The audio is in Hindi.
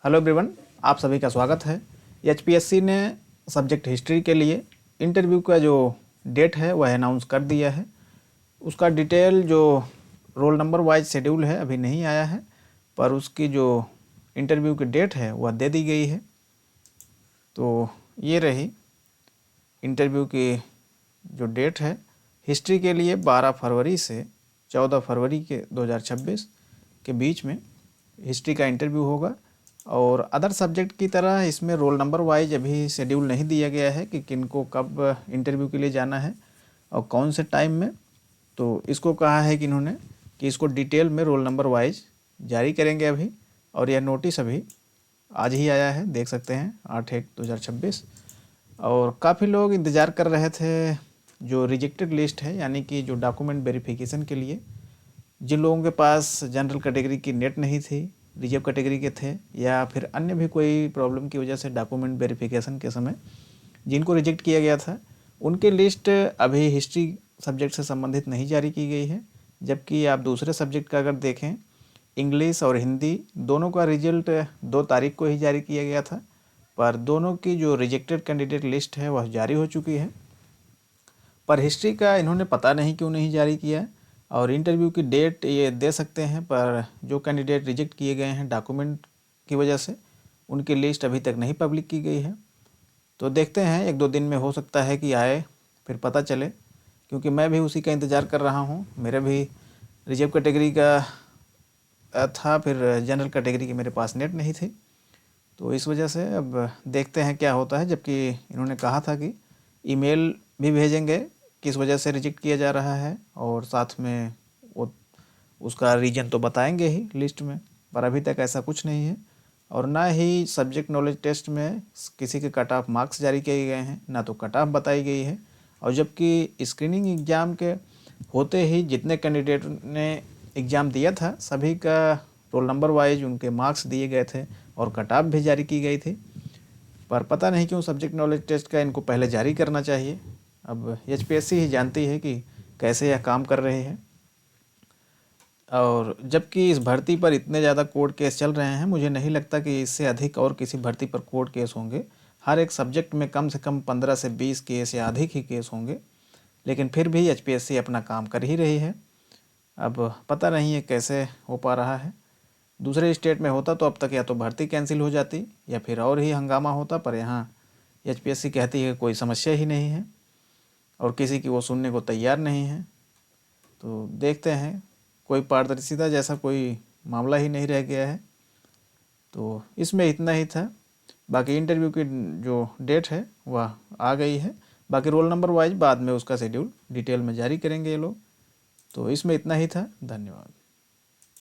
हेलो एवरीवन, आप सभी का स्वागत है। एचपीएससी ने सब्जेक्ट हिस्ट्री के लिए इंटरव्यू का जो डेट है वह अनाउंस कर दिया है। उसका डिटेल जो रोल नंबर वाइज शेड्यूल है अभी नहीं आया है, पर उसकी जो इंटरव्यू की डेट है वह दे दी गई है। तो ये रही इंटरव्यू की जो डेट है हिस्ट्री के लिए 12 फरवरी से 14 फरवरी के 2026 के बीच में हिस्ट्री का इंटरव्यू होगा। और अदर सब्जेक्ट की तरह इसमें रोल नंबर वाइज अभी शेड्यूल नहीं दिया गया है कि किनको कब इंटरव्यू के लिए जाना है और कौन से टाइम में। तो इसको कहा है कि इन्होंने कि इसको डिटेल में रोल नंबर वाइज जारी करेंगे अभी। और यह नोटिस अभी आज ही आया है, देख सकते हैं 8/1/2026। और काफ़ी लोग इंतज़ार कर रहे थे जो रिजेक्टेड लिस्ट है, यानी कि जो डॉक्यूमेंट वेरिफिकेशन के लिए जिन लोगों के पास जनरल कैटेगरी की नेट नहीं थी, रिजर्व कैटेगरी के थे, या फिर अन्य भी कोई प्रॉब्लम की वजह से डॉक्यूमेंट वेरिफिकेशन के समय जिनको रिजेक्ट किया गया था, उनकी लिस्ट अभी हिस्ट्री सब्जेक्ट से संबंधित नहीं जारी की गई है। जबकि आप दूसरे सब्जेक्ट का अगर देखें, इंग्लिश और हिंदी दोनों का रिजल्ट 2 तारीख को ही जारी किया गया था, पर दोनों की जो रिजेक्टेड कैंडिडेट लिस्ट है वह जारी हो चुकी है। पर हिस्ट्री का इन्होंने पता नहीं क्यों नहीं जारी किया। और इंटरव्यू की डेट ये दे सकते हैं, पर जो कैंडिडेट रिजेक्ट किए गए हैं डॉक्यूमेंट की वजह से, उनकी लिस्ट अभी तक नहीं पब्लिक की गई है। तो देखते हैं, 1-2 दिन में हो सकता है कि आए, फिर पता चले। क्योंकि मैं भी उसी का इंतज़ार कर रहा हूँ। मेरे भी रिजर्व कैटेगरी का था, फिर जनरल कैटेगरी की मेरे पास नेट नहीं थी, तो इस वजह से अब देखते हैं क्या होता है। जबकि इन्होंने कहा था कि ईमेल भी भेजेंगे किस वजह से रिजेक्ट किया जा रहा है, और साथ में वो उसका रीज़न तो बताएंगे ही लिस्ट में। पर अभी तक ऐसा कुछ नहीं है। और ना ही सब्जेक्ट नॉलेज टेस्ट में किसी के कट ऑफ मार्क्स जारी किए गए हैं, ना तो कट ऑफ बताई गई है। और जबकि स्क्रीनिंग एग्ज़ाम के होते ही जितने कैंडिडेट ने एग्ज़ाम दिया था सभी का रोल नंबर वाइज उनके मार्क्स दिए गए थे और कट ऑफ भी जारी की गई थी। पर पता नहीं क्यों सब्जेक्ट नॉलेज टेस्ट का इनको पहले जारी करना चाहिए। अब एचपीएससी ही जानती है कि कैसे यह काम कर रहे हैं। और जबकि इस भर्ती पर इतने ज़्यादा कोर्ट केस चल रहे हैं, मुझे नहीं लगता कि इससे अधिक और किसी भर्ती पर कोर्ट केस होंगे। हर एक सब्जेक्ट में कम से कम 15 से 20 केस या अधिक ही केस होंगे। लेकिन फिर भी एचपीएससी अपना काम कर ही रही है। अब पता नहीं है कैसे हो पा रहा है। दूसरे स्टेट में होता तो अब तक या तो भर्ती कैंसिल हो जाती या फिर और ही हंगामा होता, पर यहाँ एचपीएससी कहती है कोई समस्या ही नहीं है और किसी की वो सुनने को तैयार नहीं है। तो देखते हैं, कोई पारदर्शिता जैसा कोई मामला ही नहीं रह गया है। तो इसमें इतना ही था। बाकी इंटरव्यू की जो डेट है वह आ गई है। बाकी रोल नंबर वाइज बाद में उसका शेड्यूल डिटेल में जारी करेंगे ये लोग। तो इसमें इतना ही था। धन्यवाद।